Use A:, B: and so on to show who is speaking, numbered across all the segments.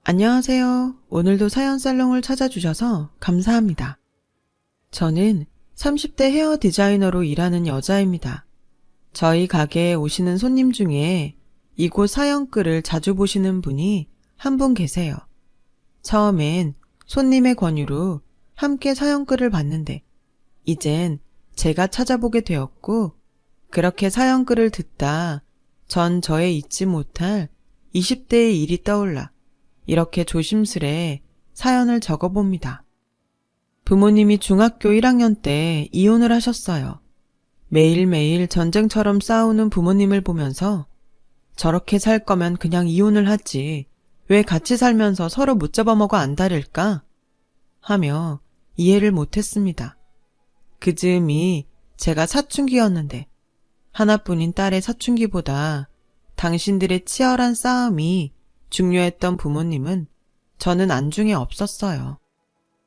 A: 안녕하세요. 오늘도 사연살롱을 찾아주셔서 감사합니다. 저는 30대 헤어 디자이너로 일하는 여자입니다. 저희 가게에 오시는 손님 중에 이곳 사연글을 자주 보시는 분이 한 분 계세요. 처음엔 손님의 권유로 함께 사연글을 봤는데 이젠 제가 찾아보게 되었고, 그렇게 사연글을 듣다 전 저의 잊지 못할 20대의 일이 떠올라 이렇게 조심스레 사연을 적어봅니다. 부모님이 중학교 1학년 때 이혼을 하셨어요. 매일매일 전쟁처럼 싸우는 부모님을 보면서 저렇게 살 거면 그냥 이혼을 하지 왜 같이 살면서 서로 못 잡아먹어 안달일까? 하며 이해를 못했습니다. 그 즈음이 제가 사춘기였는데 하나뿐인 딸의 사춘기보다 당신들의 치열한 싸움이 중요했던 부모님은 저는 안중에 없었어요.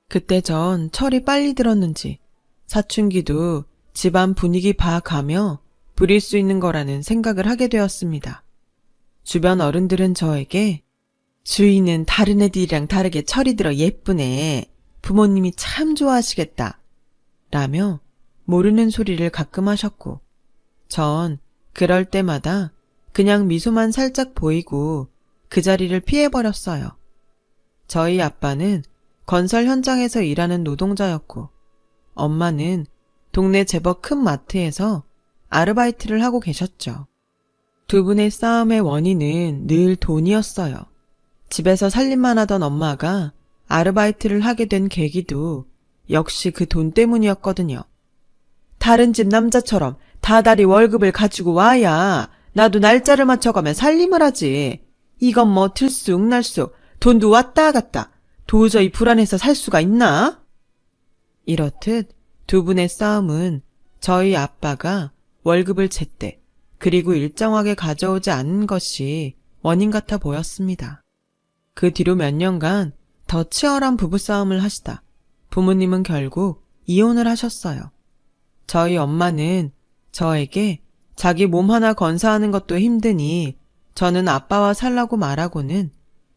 A: 그때 전 철이 빨리 들었는지 사춘기도 집안 분위기 봐가며 부릴 수 있는 거라는 생각을 하게 되었습니다. 주변 어른들은 저에게 주인은 다른 애들이랑 다르게 철이 들어 예쁘네. 부모님이 참 좋아하시겠다. 라며 모르는 소리를 가끔 하셨고, 전 그럴 때마다 그냥 미소만 살짝 보이고 그 자리를 피해버렸어요. 저희 아빠는 건설 현장에서 일하는 노동자였고, 엄마는 동네 제법 큰 마트에서 아르바이트를 하고 계셨죠. 두 분의 싸움의 원인은 늘 돈이었어요. 집에서 살림만 하던 엄마가 아르바이트를 하게 된 계기도 역시 그 돈 때문이었거든요. 다른 집 남자처럼 다달이 월급을 가지고 와야 나도 날짜를 맞춰가며 살림을 하지. 이건 뭐 들쑥날쑥 돈도 왔다 갔다 도저히 불안해서 살 수가 있나? 이렇듯 두 분의 싸움은 저희 아빠가 월급을 제때 그리고 일정하게 가져오지 않는 것이 원인 같아 보였습니다. 그 뒤로 몇 년간 더 치열한 부부싸움을 하시다 부모님은 결국 이혼을 하셨어요. 저희 엄마는 저에게 자기 몸 하나 건사하는 것도 힘드니 저는 아빠와 살라고 말하고는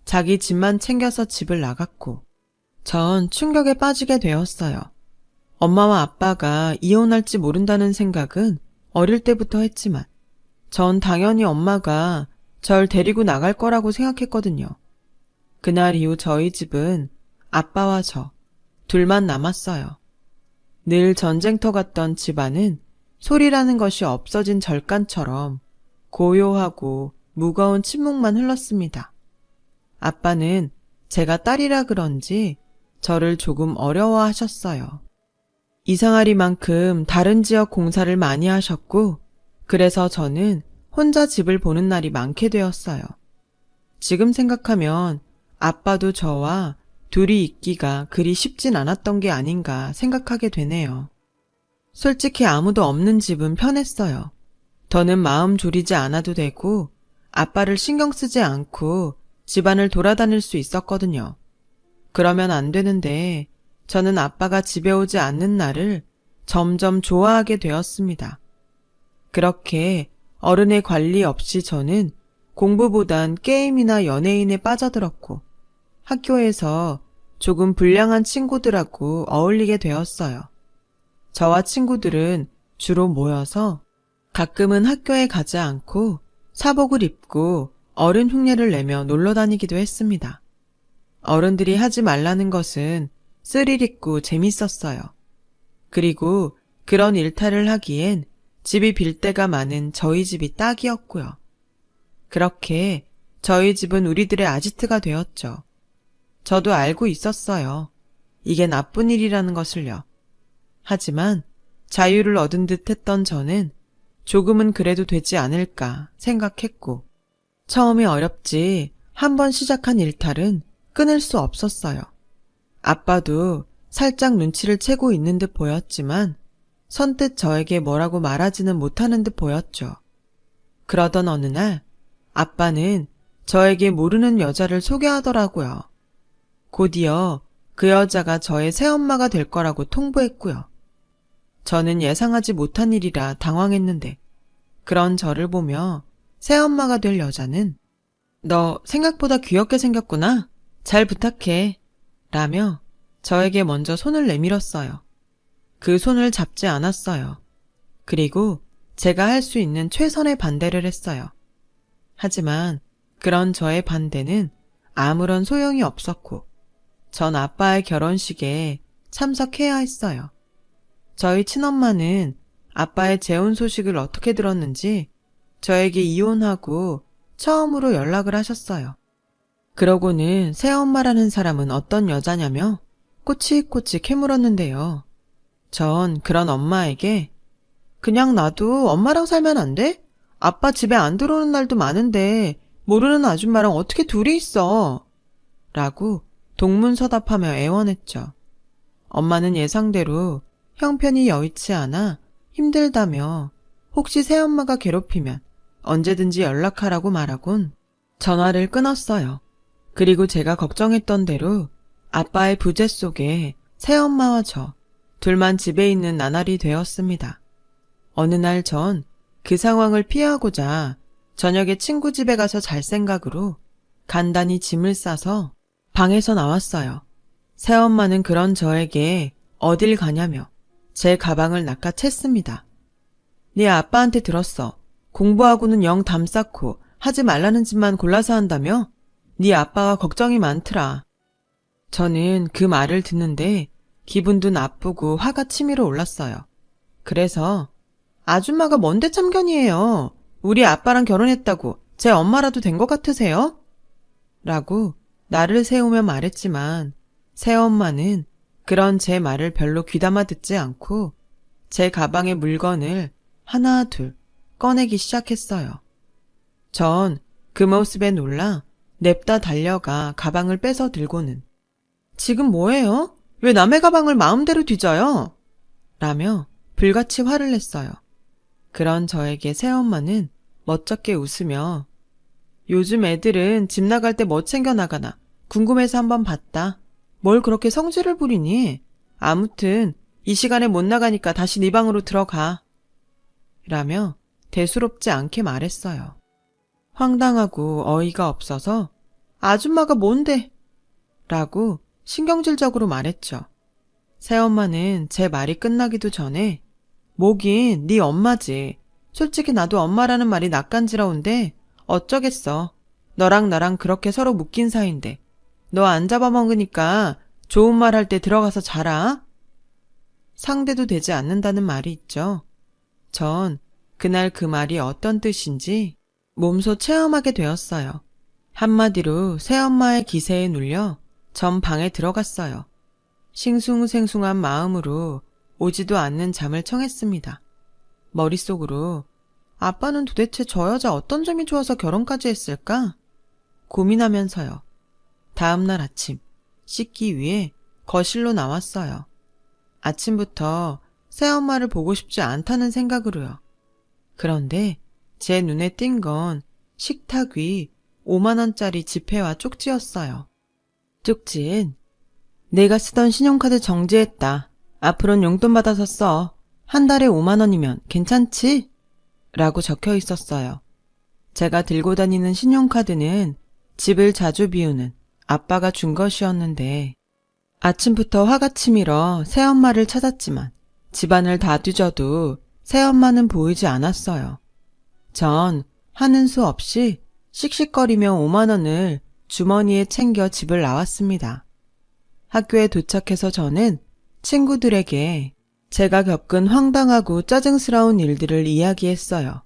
A: 자기 집만 챙겨서 집을 나갔고, 전 충격에 빠지게 되었어요. 엄마와 아빠가 이혼할지 모른다는 생각은 어릴 때부터 했지만 전 당연히 엄마가 절 데리고 나갈 거라고 생각했거든요. 그날 이후 저희 집은 아빠와 저 둘만 남았어요. 늘 전쟁터 같던 집안은 소리라는 것이 없어진 절간처럼 고요하고 무거운 침묵만 흘렀습니다. 아빠는 제가 딸이라 그런지 저를 조금 어려워하셨어요. 이상하리만큼 다른 지역 공사를 많이 하셨고, 그래서 저는 혼자 집을 보는 날이 많게 되었어요. 지금 생각하면 아빠도 저와 둘이 있기가 그리 쉽진 않았던 게 아닌가 생각하게 되네요. 솔직히 아무도 없는 집은 편했어요. 더는 마음 졸이지 않아도 되고 아빠를 신경 쓰지 않고 집안을 돌아다닐 수 있었거든요. 그러면 안 되는데 저는 아빠가 집에 오지 않는 날을 점점 좋아하게 되었습니다. 그렇게 어른의 관리 없이 저는 공부보단 게임이나 연예인에 빠져들었고 학교에서 조금 불량한 친구들하고 어울리게 되었어요. 저와 친구들은 주로 모여서 가끔은 학교에 가지 않고 사복을 입고 어른 흉내를 내며 놀러 다니기도 했습니다. 어른들이 하지 말라는 것은 스릴 있고 재밌었어요. 그리고 그런 일탈을 하기엔 집이 빌 데가 많은 저희 집이 딱이었고요. 그렇게 저희 집은 우리들의 아지트가 되었죠. 저도 알고 있었어요. 이게 나쁜 일이라는 것을요. 하지만 자유를 얻은 듯 했던 저는 조금은 그래도 되지 않을까 생각했고, 처음에 어렵지 한번 시작한 일탈은 끊을 수 없었어요. 아빠도 살짝 눈치를 채고 있는 듯 보였지만 선뜻 저에게 뭐라고 말하지는 못하는 듯 보였죠. 그러던 어느 날 아빠는 저에게 모르는 여자를 소개하더라고요. 곧이어 그 여자가 저의 새엄마가 될 거라고 통보했고요. 저는 예상하지 못한 일이라 당황했는데 그런 저를 보며 새엄마가 될 여자는 너 생각보다 귀엽게 생겼구나 잘 부탁해. 라며 저에게 먼저 손을 내밀었어요. 그 손을 잡지 않았어요. 그리고 제가 할 수 있는 최선의 반대를 했어요. 하지만 그런 저의 반대는 아무런 소용이 없었고 전 아빠의 결혼식에 참석해야 했어요. 저희 친엄마는 아빠의 재혼 소식을 어떻게 들었는지 저에게 이혼하고 처음으로 연락을 하셨어요. 그러고는 새엄마라는 사람은 어떤 여자냐며 꼬치꼬치 캐물었는데요. 전 그런 엄마에게 그냥 나도 엄마랑 살면 안 돼? 아빠 집에 안 들어오는 날도 많은데 모르는 아줌마랑 어떻게 둘이 있어? 라고 동문서답하며 애원했죠. 엄마는 예상대로 형편이 여의치 않아 힘들다며 혹시 새엄마가 괴롭히면 언제든지 연락하라고 말하곤 전화를 끊었어요. 그리고 제가 걱정했던 대로 아빠의 부재 속에 새엄마와 저 둘만 집에 있는 나날이 되었습니다. 어느 날 전 그 상황을 피하고자 저녁에 친구 집에 가서 잘 생각으로 간단히 짐을 싸서 방에서 나왔어요. 새엄마는 그런 저에게 어딜 가냐며 제 가방을 낚아챘습니다. 네 아빠한테 들었어. 공부하고는 영 담 쌓고 하지 말라는 짓만 골라서 한다며? 네 아빠가 걱정이 많더라. 저는 그 말을 듣는데 기분도 나쁘고 화가 치밀어 올랐어요. 그래서 아줌마가 뭔데 참견이에요. 우리 아빠랑 결혼했다고 제 엄마라도 된 것 같으세요? 라고 나를 세우며 말했지만 새엄마는 그런 제 말을 별로 귀담아 듣지 않고 제 가방의 물건을 하나 둘 꺼내기 시작했어요. 전 그 모습에 놀라 냅다 달려가 가방을 빼서 들고는 지금 뭐해요? 왜 남의 가방을 마음대로 뒤져요? 라며 불같이 화를 냈어요. 그런 저에게 새엄마는 멋쩍게 웃으며 요즘 애들은 집 나갈 때 뭐 챙겨 나가나 궁금해서 한번 봤다. 뭘 그렇게 성질을 부리니? 아무튼 이 시간에 못 나가니까 다시 네 방으로 들어가. 라며 대수롭지 않게 말했어요. 황당하고 어이가 없어서 아줌마가 뭔데? 라고 신경질적으로 말했죠. 새엄마는 제 말이 끝나기도 전에 뭐긴 네 엄마지. 솔직히 나도 엄마라는 말이 낯간지러운데 어쩌겠어. 너랑 나랑 그렇게 서로 묶인 사이인데 너 안 잡아먹으니까 좋은 말 할 때 들어가서 자라. 상대도 되지 않는다는 말이 있죠. 전 그날 그 말이 어떤 뜻인지 몸소 체험하게 되었어요. 한마디로 새엄마의 기세에 눌려 전 방에 들어갔어요. 싱숭생숭한 마음으로 오지도 않는 잠을 청했습니다. 머릿속으로 아빠는 도대체 저 여자 어떤 점이 좋아서 결혼까지 했을까? 고민하면서요. 다음날 아침 씻기 위해 거실로 나왔어요. 아침부터 새엄마를 보고 싶지 않다는 생각으로요. 그런데 제 눈에 띈 건 식탁 위 5만원짜리 지폐와 쪽지였어요. 쪽지엔 내가 쓰던 신용카드 정지했다. 앞으로는 용돈 받아서 써. 한 달에 5만원이면 괜찮지? 라고 적혀 있었어요. 제가 들고 다니는 신용카드는 집을 자주 비우는 아빠가 준 것이었는데 아침부터 화가 치밀어 새엄마를 찾았지만 집안을 다 뒤져도 새엄마는 보이지 않았어요. 전 하는 수 없이 씩씩거리며 5만원을 주머니에 챙겨 집을 나왔습니다. 학교에 도착해서 저는 친구들에게 제가 겪은 황당하고 짜증스러운 일들을 이야기했어요.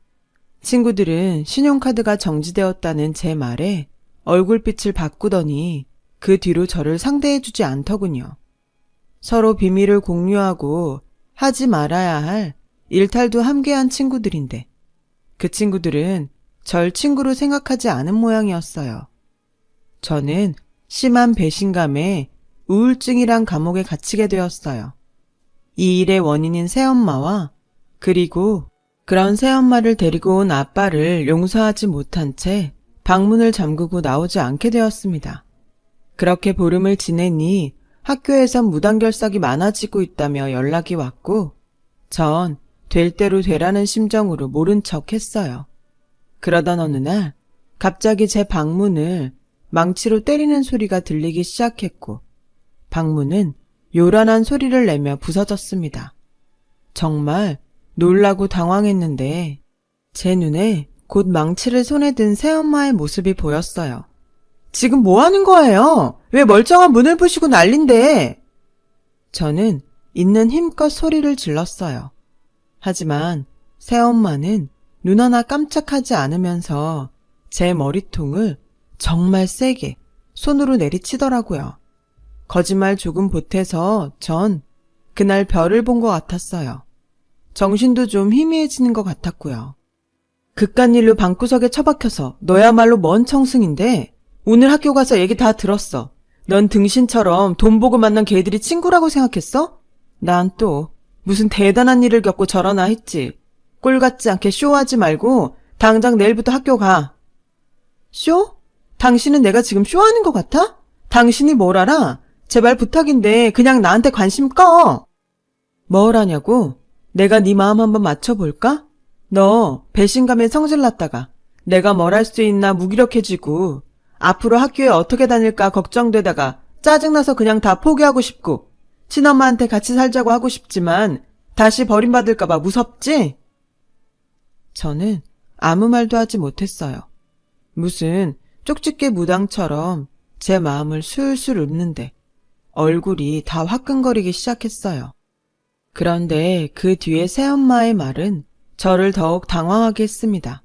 A: 친구들은 신용카드가 정지되었다는 제 말에 얼굴빛을 바꾸더니 그 뒤로 저를 상대해주지 않더군요. 서로 비밀을 공유하고 하지 말아야 할 일탈도 함께한 친구들인데 그 친구들은 절 친구로 생각하지 않은 모양이었어요. 저는 심한 배신감에 우울증이란 감옥에 갇히게 되었어요. 이 일의 원인인 새엄마와 그리고 그런 새엄마를 데리고 온 아빠를 용서하지 못한 채 방문을 잠그고 나오지 않게 되었습니다. 그렇게 보름을 지내니 학교에선 무단결석이 많아지고 있다며 연락이 왔고 전 될 대로 되라는 심정으로 모른 척 했어요. 그러던 어느 날 갑자기 제 방문을 망치로 때리는 소리가 들리기 시작했고 방문은 요란한 소리를 내며 부서졌습니다. 정말 놀라고 당황했는데 제 눈에 곧 망치를 손에 든 새엄마의 모습이 보였어요. 지금 뭐 하는 거예요? 왜 멀쩡한 문을 부시고 난린데? 저는 있는 힘껏 소리를 질렀어요. 하지만 새엄마는 눈 하나 깜짝하지 않으면서 제 머리통을 정말 세게 손으로 내리치더라고요. 거짓말 조금 보태서 전 그날 별을 본 것 같았어요. 정신도 좀 희미해지는 것 같았고요. 그깟 일로 방구석에 처박혀서 너야말로 뭔 청승인데 오늘 학교 가서 얘기 다 들었어. 넌 등신처럼 돈 보고 만난 개들이 친구라고 생각했어? 난 또 무슨 대단한 일을 겪고 저러나 했지. 꼴 같지 않게 쇼하지 말고 당장 내일부터 학교 가. 쇼? 당신은 내가 지금 쇼하는 것 같아? 당신이 뭘 알아? 제발 부탁인데 그냥 나한테 관심 꺼. 뭘 하냐고? 내가 네 마음 한번 맞춰볼까? 너 배신감에 성질났다가 내가 뭘 할 수 있나 무기력해지고 앞으로 학교에 어떻게 다닐까 걱정되다가 짜증나서 그냥 다 포기하고 싶고 친엄마한테 같이 살자고 하고 싶지만 다시 버림받을까 봐 무섭지? 저는 아무 말도 하지 못했어요. 무슨 쪽집게 무당처럼 제 마음을 술술 읊는데 얼굴이 다 화끈거리기 시작했어요. 그런데 그 뒤에 새엄마의 말은 저를 더욱 당황하게 했습니다.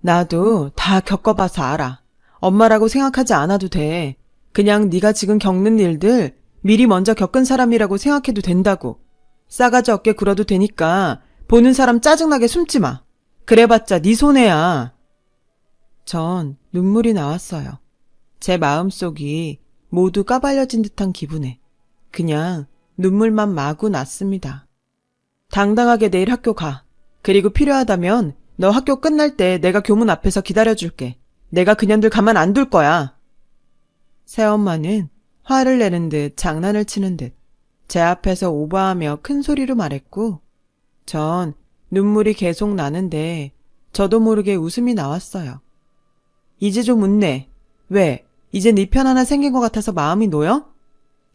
A: 나도 다 겪어봐서 알아. 엄마라고 생각하지 않아도 돼. 그냥 네가 지금 겪는 일들 미리 먼저 겪은 사람이라고 생각해도 된다고. 싸가지 없게 굴어도 되니까 보는 사람 짜증나게 숨지 마. 그래봤자 네 손해야. 전 눈물이 나왔어요. 제 마음속이 모두 까발려진 듯한 기분에 그냥 눈물만 마구 났습니다. 당당하게 내일 학교 가. 그리고 필요하다면 너 학교 끝날 때 내가 교문 앞에서 기다려줄게. 내가 그년들 가만 안 둘 거야. 새엄마는 화를 내는 듯 장난을 치는 듯 제 앞에서 오버하며 큰 소리로 말했고 전 눈물이 계속 나는데 저도 모르게 웃음이 나왔어요. 이제 좀 웃네. 왜? 이제 네 편 하나 생긴 것 같아서 마음이 놓여?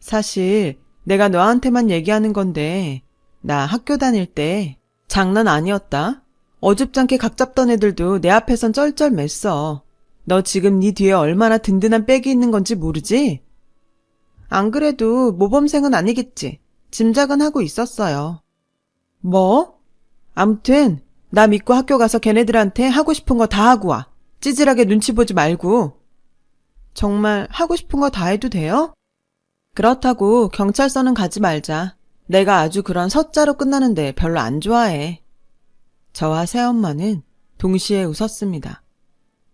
A: 사실 내가 너한테만 얘기하는 건데 나 학교 다닐 때 장난 아니었다. 어줍잖게 각 잡던 애들도 내 앞에선 쩔쩔 맸어. 너 지금 네 뒤에 얼마나 든든한 백이 있는 건지 모르지? 안 그래도 모범생은 아니겠지. 짐작은 하고 있었어요. 뭐? 암튼 나 믿고 학교 가서 걔네들한테 하고 싶은 거 다 하고 와. 찌질하게 눈치 보지 말고. 정말 하고 싶은 거 다 해도 돼요? 그렇다고 경찰서는 가지 말자. 내가 아주 그런 서자로 끝나는데 별로 안 좋아해. 저와 새엄마는 동시에 웃었습니다.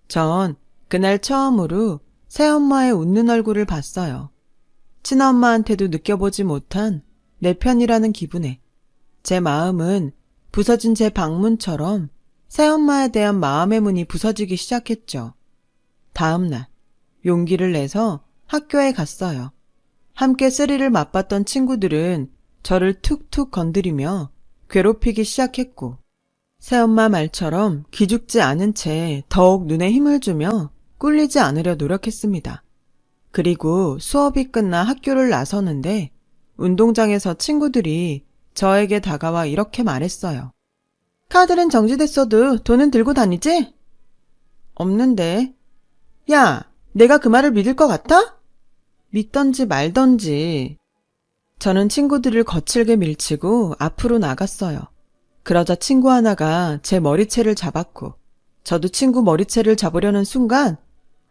A: 전 그날 처음으로 새엄마의 웃는 얼굴을 봤어요. 친엄마한테도 느껴보지 못한 내 편이라는 기분에 제 마음은 부서진 제 방문처럼 새엄마에 대한 마음의 문이 부서지기 시작했죠. 다음 날 용기를 내서 학교에 갔어요. 함께 쓰리를 맛봤던 친구들은 저를 툭툭 건드리며 괴롭히기 시작했고 새엄마 말처럼 기죽지 않은 채 더욱 눈에 힘을 주며 꿀리지 않으려 노력했습니다. 그리고 수업이 끝나 학교를 나서는데 운동장에서 친구들이 저에게 다가와 이렇게 말했어요. 카드는 정지됐어도 돈은 들고 다니지? 없는데. 야, 내가 그 말을 믿을 것 같아? 믿던지 말던지. 저는 친구들을 거칠게 밀치고 앞으로 나갔어요. 그러자 친구 하나가 제 머리채를 잡았고 저도 친구 머리채를 잡으려는 순간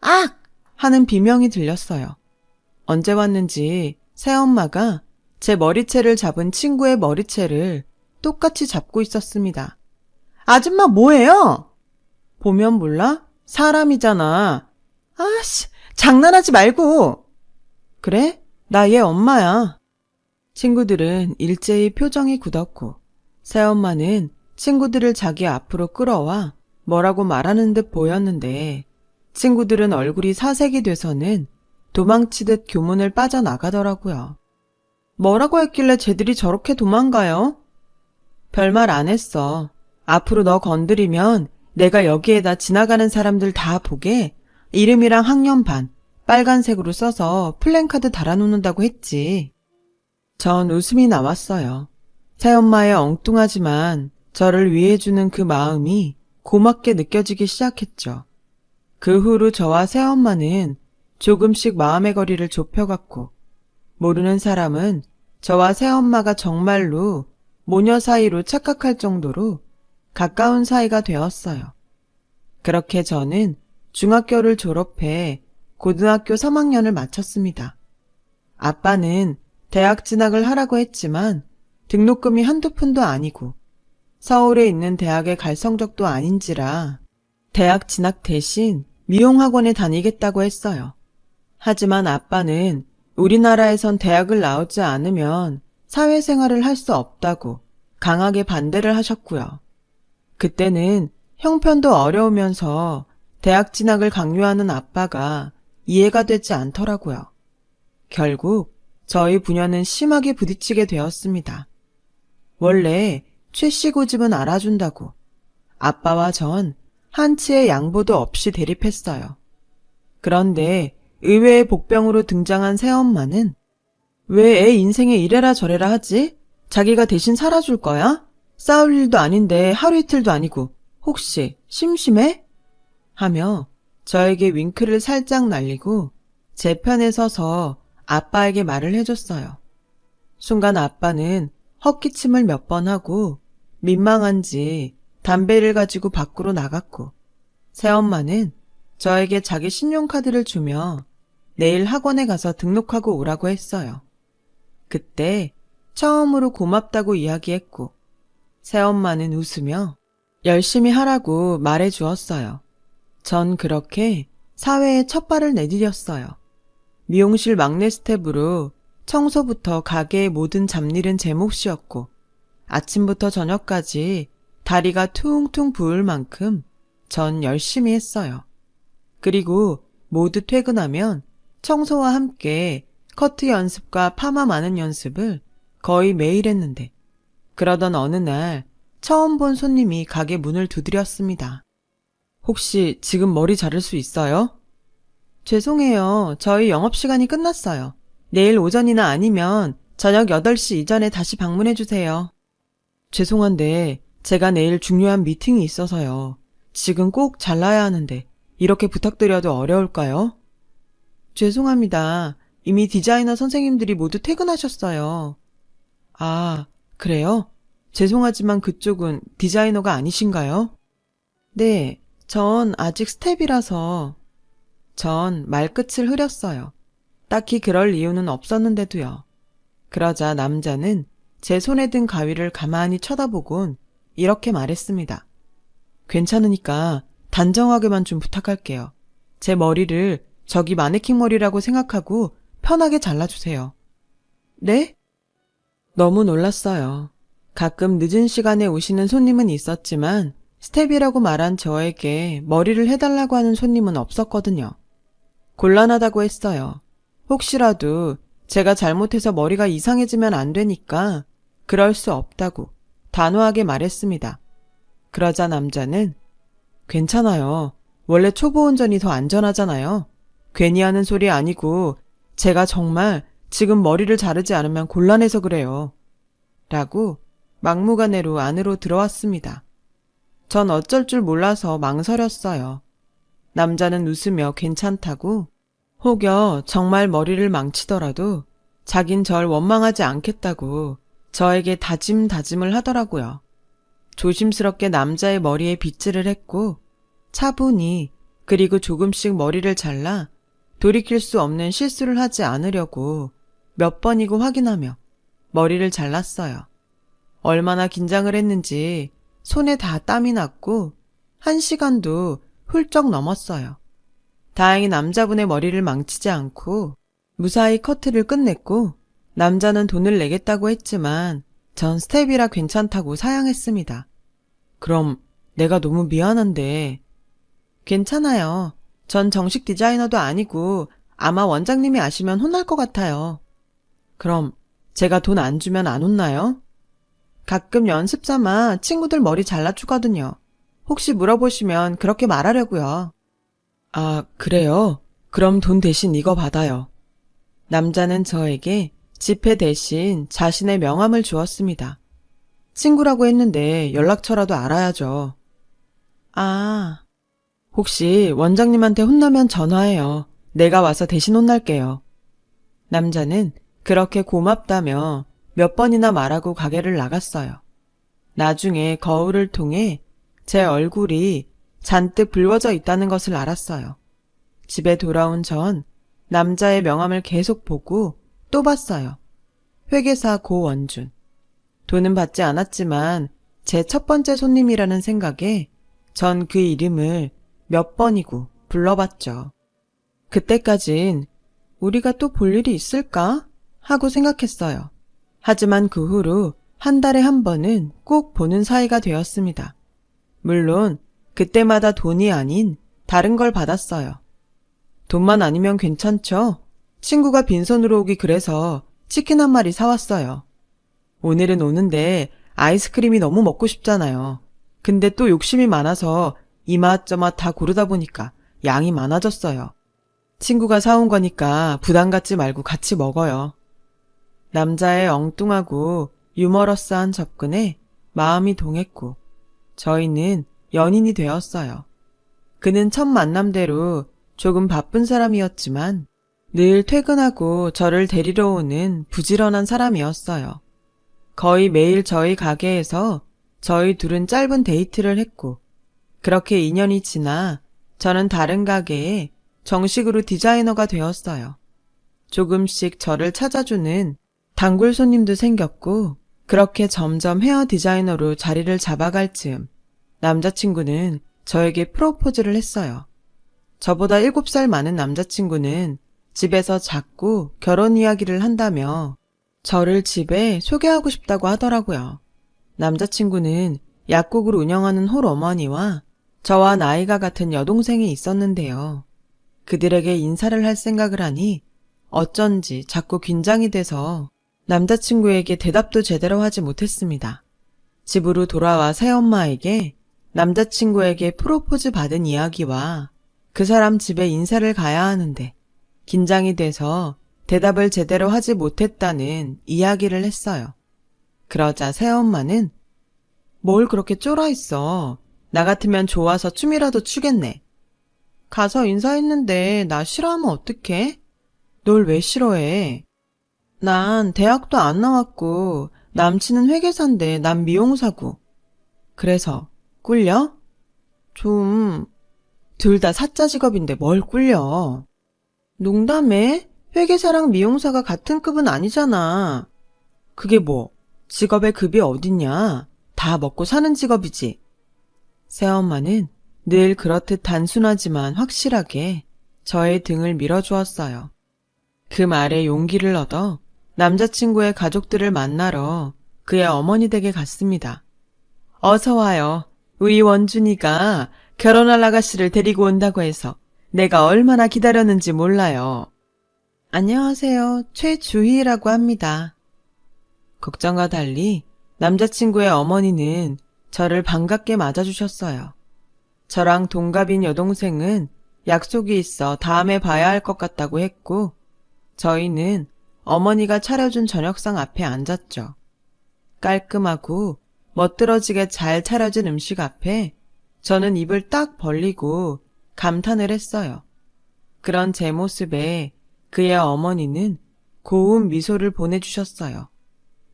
A: 악! 하는 비명이 들렸어요. 언제 왔는지 새엄마가 제 머리채를 잡은 친구의 머리채를 똑같이 잡고 있었습니다. 아줌마 뭐예요? 보면 몰라? 사람이잖아. 아씨, 장난하지 말고. 그래? 나 얘 엄마야. 친구들은 일제히 표정이 굳었고 새엄마는 친구들을 자기 앞으로 끌어와 뭐라고 말하는 듯 보였는데 친구들은 얼굴이 사색이 돼서는 도망치듯 교문을 빠져나가더라고요. 뭐라고 했길래 쟤들이 저렇게 도망가요? 별말 안 했어. 앞으로 너 건드리면 내가 여기에다 지나가는 사람들 다 보게 이름이랑 학년 반, 빨간색으로 써서 플랜카드 달아놓는다고 했지. 전 웃음이 나왔어요. 새엄마의 엉뚱하지만 저를 위해주는 그 마음이 고맙게 느껴지기 시작했죠. 그 후로 저와 새엄마는 조금씩 마음의 거리를 좁혀갔고, 모르는 사람은 저와 새엄마가 정말로 모녀 사이로 착각할 정도로 가까운 사이가 되었어요. 그렇게 저는 중학교를 졸업해 고등학교 3학년을 마쳤습니다. 아빠는 대학 진학을 하라고 했지만 등록금이 한두 푼도 아니고 서울에 있는 대학에 갈 성적도 아닌지라 대학 진학 대신 미용학원에 다니겠다고 했어요. 하지만 아빠는 우리나라에선 대학을 나오지 않으면 사회생활을 할 수 없다고 강하게 반대를 하셨고요. 그때는 형편도 어려우면서 대학 진학을 강요하는 아빠가 이해가 되지 않더라고요. 결국 저희 부녀는 심하게 부딪히게 되었습니다. 원래 최씨 고집은 알아준다고 아빠와 전 한치의 양보도 없이 대립했어요. 그런데 의외의 복병으로 등장한 새엄마는 왜 애 인생에 이래라 저래라 하지? 자기가 대신 살아줄 거야? 싸울 일도 아닌데 하루 이틀도 아니고 혹시 심심해? 하며 저에게 윙크를 살짝 날리고 제 편에 서서 아빠에게 말을 해줬어요. 순간 아빠는 헛기침을 몇 번 하고 민망한지 담배를 가지고 밖으로 나갔고, 새엄마는 저에게 자기 신용카드를 주며 내일 학원에 가서 등록하고 오라고 했어요. 그때 처음으로 고맙다고 이야기했고, 새엄마는 웃으며 열심히 하라고 말해 주었어요. 전 그렇게 사회에 첫 발을 내디뎠어요. 미용실 막내 스텝으로 청소부터 가게의 모든 잡일은 제 몫이었고, 아침부터 저녁까지 다리가 퉁퉁 부을 만큼 전 열심히 했어요. 그리고 모두 퇴근하면 청소와 함께 커트 연습과 파마 마는 연습을 거의 매일 했는데, 그러던 어느 날 처음 본 손님이 가게 문을 두드렸습니다. 혹시 지금 머리 자를 수 있어요? 죄송해요. 저희 영업시간이 끝났어요. 내일 오전이나 아니면 저녁 8시 이전에 다시 방문해주세요. 죄송한데 제가 내일 중요한 미팅이 있어서요. 지금 꼭 잘라야 하는데 이렇게 부탁드려도 어려울까요? 죄송합니다. 이미 디자이너 선생님들이 모두 퇴근하셨어요. 아, 그래요? 죄송하지만 그쪽은 디자이너가 아니신가요? 네, 전 아직 스텝이라서. 전 말끝을 흐렸어요. 딱히 그럴 이유는 없었는데도요. 그러자 남자는 제 손에 든 가위를 가만히 쳐다보곤 이렇게 말했습니다. 괜찮으니까 단정하게만 좀 부탁할게요. 제 머리를 저기 마네킹 머리라고 생각하고 편하게 잘라주세요. 네? 너무 놀랐어요. 가끔 늦은 시간에 오시는 손님은 있었지만 스텝이라고 말한 저에게 머리를 해달라고 하는 손님은 없었거든요. 곤란하다고 했어요. 혹시라도 제가 잘못해서 머리가 이상해지면 안 되니까 그럴 수 없다고 단호하게 말했습니다. 그러자 남자는 괜찮아요. 원래 초보 운전이 더 안전하잖아요. 괜히 하는 소리 아니고 제가 정말 지금 머리를 자르지 않으면 곤란해서 그래요. 라고 막무가내로 안으로 들어왔습니다. 전 어쩔 줄 몰라서 망설였어요. 남자는 웃으며 괜찮다고 혹여 정말 머리를 망치더라도 자긴 절 원망하지 않겠다고 저에게 다짐을 하더라고요. 조심스럽게 남자의 머리에 빗질을 했고 차분히 그리고 조금씩 머리를 잘라 돌이킬 수 없는 실수를 하지 않으려고 몇 번이고 확인하며 머리를 잘랐어요. 얼마나 긴장을 했는지 손에 다 땀이 났고 1시간도 훌쩍 넘었어요. 다행히 남자분의 머리를 망치지 않고 무사히 커트를 끝냈고 남자는 돈을 내겠다고 했지만 전 스텝이라 괜찮다고 사양했습니다. 그럼 내가 너무 미안한데. 괜찮아요. 전 정식 디자이너도 아니고 아마 원장님이 아시면 혼날 것 같아요. 그럼 제가 돈 안 주면 안 혼나요? 가끔 연습 삼아 친구들 머리 잘라주거든요. 혹시 물어보시면 그렇게 말하려고요. 아, 그래요? 그럼 돈 대신 이거 받아요. 남자는 저에게 지폐 대신 자신의 명함을 주었습니다. 친구라고 했는데 연락처라도 알아야죠. 아, 혹시 원장님한테 혼나면 전화해요. 내가 와서 대신 혼날게요. 남자는 그렇게 고맙다며 몇 번이나 말하고 가게를 나갔어요. 나중에 거울을 통해 제 얼굴이 잔뜩 붉어져 있다는 것을 알았어요. 집에 돌아온 전 남자의 명함을 계속 보고 또 봤어요. 회계사 고원준. 돈은 받지 않았지만 제 첫 번째 손님이라는 생각에 전 그 이름을 몇 번이고 불러봤죠. 그때까진 우리가 또 볼 일이 있을까? 하고 생각했어요. 하지만 그 후로 한 달에 한 번은 꼭 보는 사이가 되었습니다. 물론 그때마다 돈이 아닌 다른 걸 받았어요. 돈만 아니면 괜찮죠? 친구가 빈손으로 오기 그래서 치킨 한 마리 사왔어요. 오늘은 오는데 아이스크림이 너무 먹고 싶잖아요. 근데 또 욕심이 많아서 이맛저맛 다 고르다 보니까 양이 많아졌어요. 친구가 사온 거니까 부담 갖지 말고 같이 먹어요. 남자의 엉뚱하고 유머러스한 접근에 마음이 동했고 저희는 연인이 되었어요. 그는 첫 만남대로 조금 바쁜 사람이었지만 늘 퇴근하고 저를 데리러 오는 부지런한 사람이었어요. 거의 매일 저희 가게에서 저희 둘은 짧은 데이트를 했고 그렇게 2년이 지나 저는 다른 가게에 정식으로 디자이너가 되었어요. 조금씩 저를 찾아주는 단골 손님도 생겼고 그렇게 점점 헤어 디자이너로 자리를 잡아갈 즈음 남자친구는 저에게 프로포즈를 했어요. 저보다 7살 많은 남자친구는 집에서 자꾸 결혼 이야기를 한다며 저를 집에 소개하고 싶다고 하더라고요. 남자친구는 약국을 운영하는 홀 어머니와 저와 나이가 같은 여동생이 있었는데요. 그들에게 인사를 할 생각을 하니 어쩐지 자꾸 긴장이 돼서 남자친구에게 대답도 제대로 하지 못했습니다. 집으로 돌아와 새엄마에게 남자친구에게 프로포즈 받은 이야기와 그 사람 집에 인사를 가야 하는데 긴장이 돼서 대답을 제대로 하지 못했다는 이야기를 했어요. 그러자 새엄마는 뭘 그렇게 쫄아있어. 나 같으면 좋아서 춤이라도 추겠네. 가서 인사했는데 나 싫어하면 어떡해? 널 왜 싫어해? 난 대학도 안 나왔고 남친은 회계사인데 난 미용사고. 그래서 꿀려? 좀... 둘 다 사짜 직업인데 뭘 꿀려. 농담해? 회계사랑 미용사가 같은 급은 아니잖아. 그게 뭐 직업의 급이 어딨냐. 다 먹고 사는 직업이지. 새엄마는 늘 그렇듯 단순하지만 확실하게 저의 등을 밀어주었어요. 그 말에 용기를 얻어 남자친구의 가족들을 만나러 그의 어머니 댁에 갔습니다. 어서 와요. 우리 원준이가 결혼할 아가씨를 데리고 온다고 해서 내가 얼마나 기다렸는지 몰라요. 안녕하세요. 최주희라고 합니다. 걱정과 달리 남자친구의 어머니는 저를 반갑게 맞아주셨어요. 저랑 동갑인 여동생은 약속이 있어 다음에 봐야 할 것 같다고 했고 저희는 어머니가 차려준 저녁상 앞에 앉았죠. 깔끔하고 멋들어지게 잘 차려진 음식 앞에 저는 입을 딱 벌리고 감탄을 했어요. 그런 제 모습에 그의 어머니는 고운 미소를 보내주셨어요.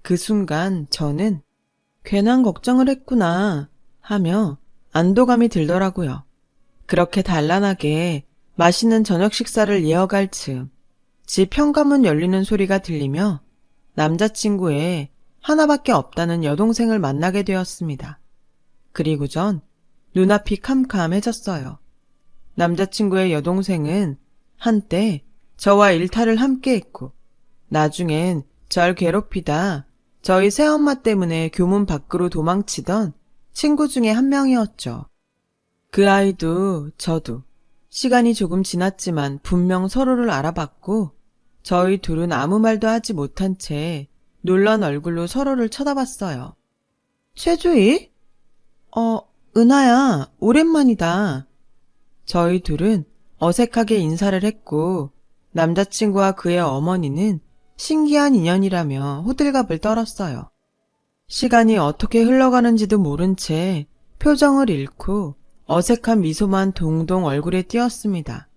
A: 그 순간 저는 괜한 걱정을 했구나 하며 안도감이 들더라고요. 그렇게 단란하게 맛있는 저녁 식사를 이어갈 즈음 집 현관문 열리는 소리가 들리며 남자친구의 하나밖에 없다는 여동생을 만나게 되었습니다. 그리고 전 눈앞이 캄캄해졌어요. 남자친구의 여동생은 한때 저와 일탈을 함께 했고 나중엔 절 괴롭히다 저희 새엄마 때문에 교문 밖으로 도망치던 친구 중에 한 명이었죠. 그 아이도 저도 시간이 조금 지났지만 분명 서로를 알아봤고 저희 둘은 아무 말도 하지 못한 채 놀란 얼굴로 서로를 쳐다봤어요. 최주희? 은하야, 오랜만이다. 저희 둘은 어색하게 인사를 했고 남자친구와 그의 어머니는 신기한 인연이라며 호들갑을 떨었어요. 시간이 어떻게 흘러가는지도 모른 채 표정을 잃고 어색한 미소만 동동 얼굴에 띄었습니다.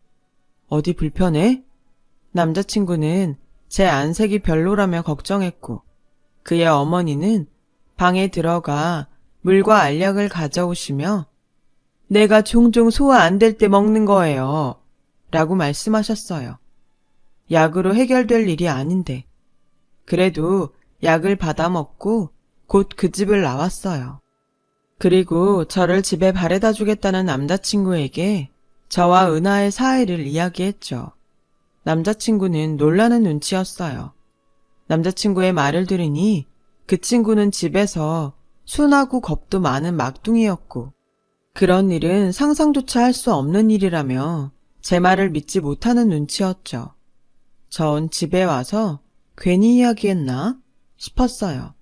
A: 어디 불편해? 남자친구는 제 안색이 별로라며 걱정했고 그의 어머니는 방에 들어가 물과 알약을 가져오시며 내가 종종 소화 안 될 때 먹는 거예요. 라고 말씀하셨어요. 약으로 해결될 일이 아닌데. 그래도 약을 받아 먹고 곧 그 집을 나왔어요. 그리고 저를 집에 바래다 주겠다는 남자친구에게 저와 은하의 사이를 이야기했죠. 남자친구는 놀라는 눈치였어요. 남자친구의 말을 들으니 그 친구는 집에서 순하고 겁도 많은 막둥이였고 그런 일은 상상조차 할 수 없는 일이라며 제 말을 믿지 못하는 눈치였죠. 전 집에 와서 괜히 이야기했나 싶었어요.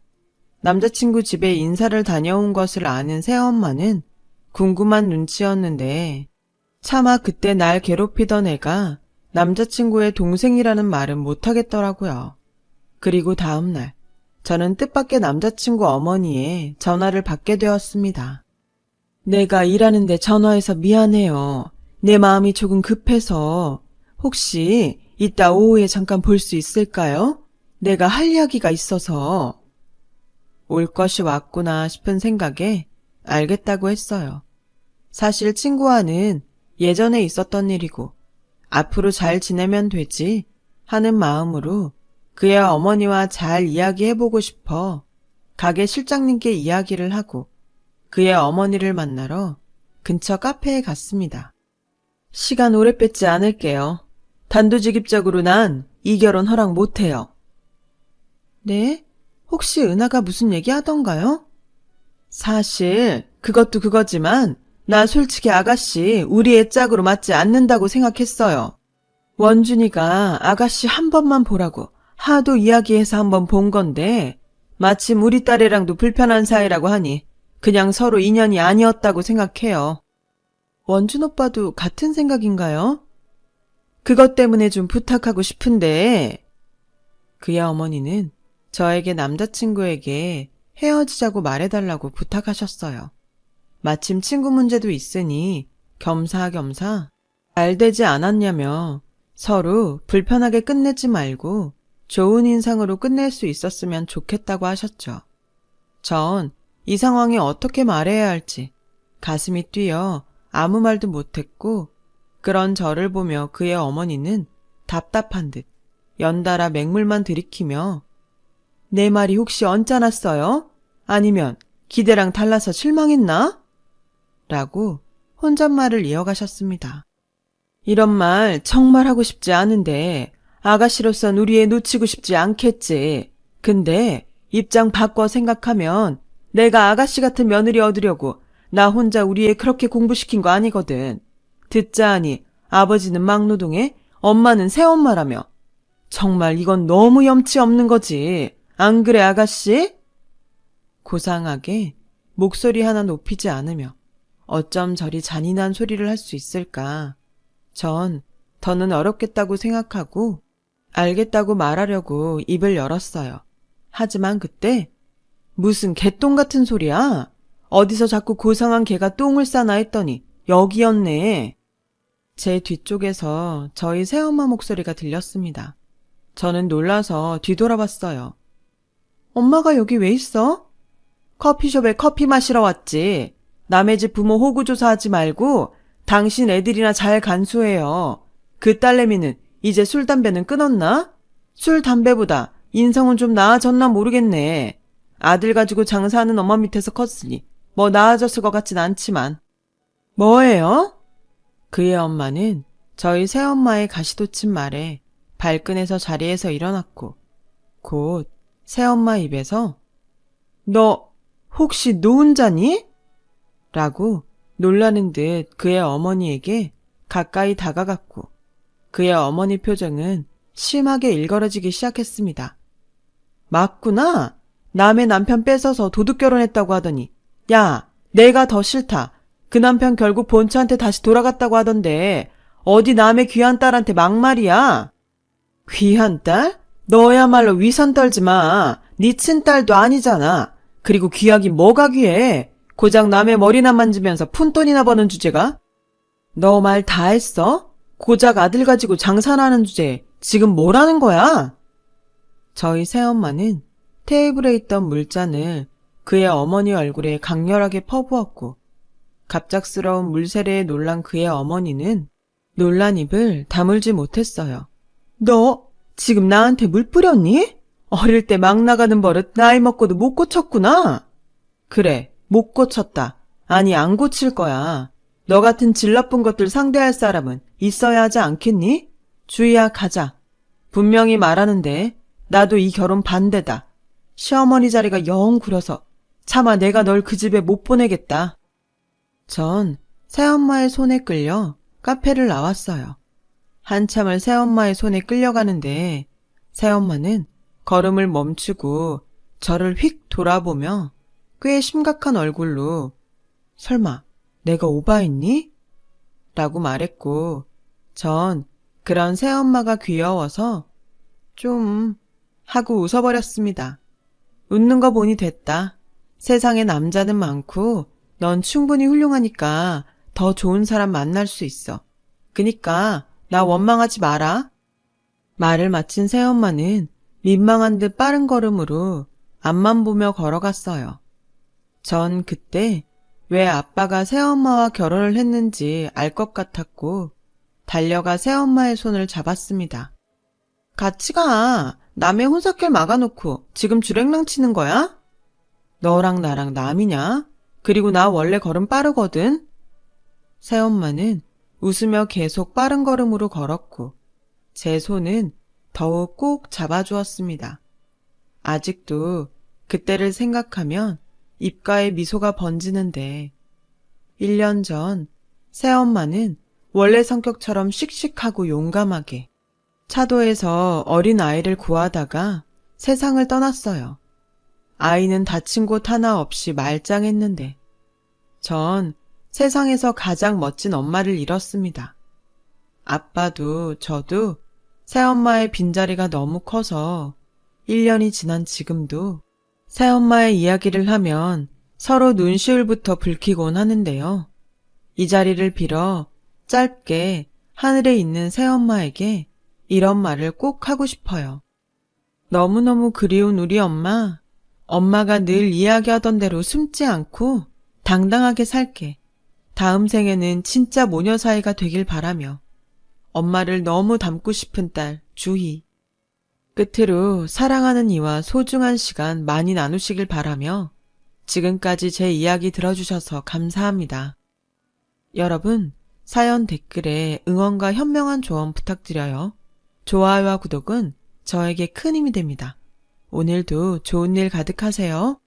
A: 남자친구 집에 인사를 다녀온 것을 아는 새엄마는 궁금한 눈치였는데 차마 그때 날 괴롭히던 애가 남자친구의 동생이라는 말은 못하겠더라고요. 그리고 다음날 저는 뜻밖의 남자친구 어머니의 전화를 받게 되었습니다. 내가 일하는데 전화해서 미안해요. 내 마음이 조금 급해서 혹시 이따 오후에 잠깐 볼 수 있을까요? 내가 할 이야기가 있어서. 올 것이 왔구나 싶은 생각에 알겠다고 했어요. 사실 친구와는 예전에 있었던 일이고 앞으로 잘 지내면 되지 하는 마음으로 그의 어머니와 잘 이야기해보고 싶어 가게 실장님께 이야기를 하고 그의 어머니를 만나러 근처 카페에 갔습니다. 시간 오래 뺏지 않을게요. 단도직입적으로 난 이 결혼 허락 못해요. 네? 혹시 은하가 무슨 얘기 하던가요? 사실 그것도 그거지만 나 솔직히 아가씨 우리 애 짝으로 맞지 않는다고 생각했어요. 원준이가 아가씨 한 번만 보라고 하도 이야기해서 한번 본 건데 마침 우리 딸애랑도 불편한 사이라고 하니 그냥 서로 인연이 아니었다고 생각해요. 원준 오빠도 같은 생각인가요? 그것 때문에 좀 부탁하고 싶은데 그의 어머니는 저에게 남자친구에게 헤어지자고 말해달라고 부탁하셨어요. 마침 친구 문제도 있으니 겸사겸사 잘 되지 않았냐며 서로 불편하게 끝내지 말고 좋은 인상으로 끝낼 수 있었으면 좋겠다고 하셨죠. 전 이 상황에 어떻게 말해야 할지 가슴이 뛰어 아무 말도 못했고 그런 저를 보며 그의 어머니는 답답한 듯 연달아 맹물만 들이키며 내 말이 혹시 언짢았어요? 아니면 기대랑 달라서 실망했나? 라고 혼잣말을 이어가셨습니다. 이런 말 정말 하고 싶지 않은데 아가씨로선 우리 애 놓치고 싶지 않겠지. 근데 입장 바꿔 생각하면 내가 아가씨 같은 며느리 얻으려고 나 혼자 우리 애 그렇게 공부시킨 거 아니거든. 듣자 하니 아버지는 막노동에 엄마는 새엄마라며. 정말 이건 너무 염치 없는 거지. 안 그래 아가씨? 고상하게 목소리 하나 높이지 않으며 어쩜 저리 잔인한 소리를 할 수 있을까. 전 더는 어렵겠다고 생각하고 알겠다고 말하려고 입을 열었어요. 하지만 그때 무슨 개똥 같은 소리야? 어디서 자꾸 고상한 개가 똥을 싸나 했더니 여기였네. 제 뒤쪽에서 저희 새엄마 목소리가 들렸습니다. 저는 놀라서 뒤돌아봤어요. 엄마가 여기 왜 있어? 커피숍에 커피 마시러 왔지. 남의 집 부모 호구조사하지 말고 당신 애들이나 잘 간수해요. 그 딸내미는 이제 술, 담배는 끊었나? 술, 담배보다 인성은 좀 나아졌나 모르겠네. 아들 가지고 장사하는 엄마 밑에서 컸으니 뭐 나아졌을 것 같진 않지만. 뭐예요? 그의 엄마는 저희 새엄마의 가시돋친 말에 발끈해서 자리에서 일어났고 곧 새엄마 입에서 너 혹시 노은자니? 라고 놀라는 듯 그의 어머니에게 가까이 다가갔고 그의 어머니 표정은 심하게 일그러지기 시작했습니다. 맞구나. 남의 남편 뺏어서 도둑 결혼했다고 하더니 야, 내가 더 싫다. 그 남편 결국 본처한테 다시 돌아갔다고 하던데 어디 남의 귀한 딸한테 막말이야? 귀한 딸? 너야말로 위선 떨지 마. 네 친딸도 아니잖아. 그리고 귀하긴 뭐가 귀해. 고작 남의 머리나 만지면서 푼돈이나 버는 주제가? 너 말 다 했어? 고작 아들 가지고 장사나는 주제에 지금 뭐라는 거야? 저희 새엄마는 테이블에 있던 물잔을 그의 어머니 얼굴에 강렬하게 퍼부었고 갑작스러운 물세례에 놀란 그의 어머니는 놀란 입을 다물지 못했어요. 너 지금 나한테 물 뿌렸니? 어릴 때 막 나가는 버릇 나이 먹고도 못 고쳤구나. 그래, 못 고쳤다. 아니, 안 고칠 거야. 너 같은 질 나쁜 것들 상대할 사람은 있어야 하지 않겠니? 주희야, 가자. 분명히 말하는데 나도 이 결혼 반대다. 시어머니 자리가 영 구려서 차마 내가 널 그 집에 못 보내겠다. 전 새엄마의 손에 끌려 카페를 나왔어요. 한참을 새엄마의 손에 끌려가는데 새엄마는 걸음을 멈추고 저를 휙 돌아보며 꽤 심각한 얼굴로 설마 내가 오바했니? 라고 말했고 전 그런 새엄마가 귀여워서 좀 하고 웃어버렸습니다. 웃는 거 보니 됐다. 세상에 남자는 많고 넌 충분히 훌륭하니까 더 좋은 사람 만날 수 있어. 그니까 나 원망하지 마라. 말을 마친 새엄마는 민망한 듯 빠른 걸음으로 앞만 보며 걸어갔어요. 전 그때 왜 아빠가 새엄마와 결혼을 했는지 알 것 같았고 달려가 새엄마의 손을 잡았습니다. 같이 가. 남의 혼사길 막아놓고 지금 주랭랑 치는 거야? 너랑 나랑 남이냐? 그리고 나 원래 걸음 빠르거든? 새엄마는 웃으며 계속 빠른 걸음으로 걸었고 제 손은 더욱 꼭 잡아주었습니다. 아직도 그때를 생각하면 입가에 미소가 번지는데 1년 전 새엄마는 원래 성격처럼 씩씩하고 용감하게 차도에서 어린 아이를 구하다가 세상을 떠났어요. 아이는 다친 곳 하나 없이 말짱했는데 전 세상에서 가장 멋진 엄마를 잃었습니다. 아빠도 저도 새엄마의 빈자리가 너무 커서 1년이 지난 지금도 새엄마의 이야기를 하면 서로 눈시울부터 붉히곤 하는데요. 이 자리를 빌어 짧게 하늘에 있는 새엄마에게 이런 말을 꼭 하고 싶어요. 너무너무 그리운 우리 엄마, 엄마가 늘 이야기하던 대로 숨지 않고 당당하게 살게. 다음 생에는 진짜 모녀 사이가 되길 바라며 엄마를 너무 닮고 싶은 딸 주희. 끝으로 사랑하는 이와 소중한 시간 많이 나누시길 바라며 지금까지 제 이야기 들어주셔서 감사합니다. 여러분, 사연 댓글에 응원과 현명한 조언 부탁드려요. 좋아요와 구독은 저에게 큰 힘이 됩니다. 오늘도 좋은 일 가득하세요.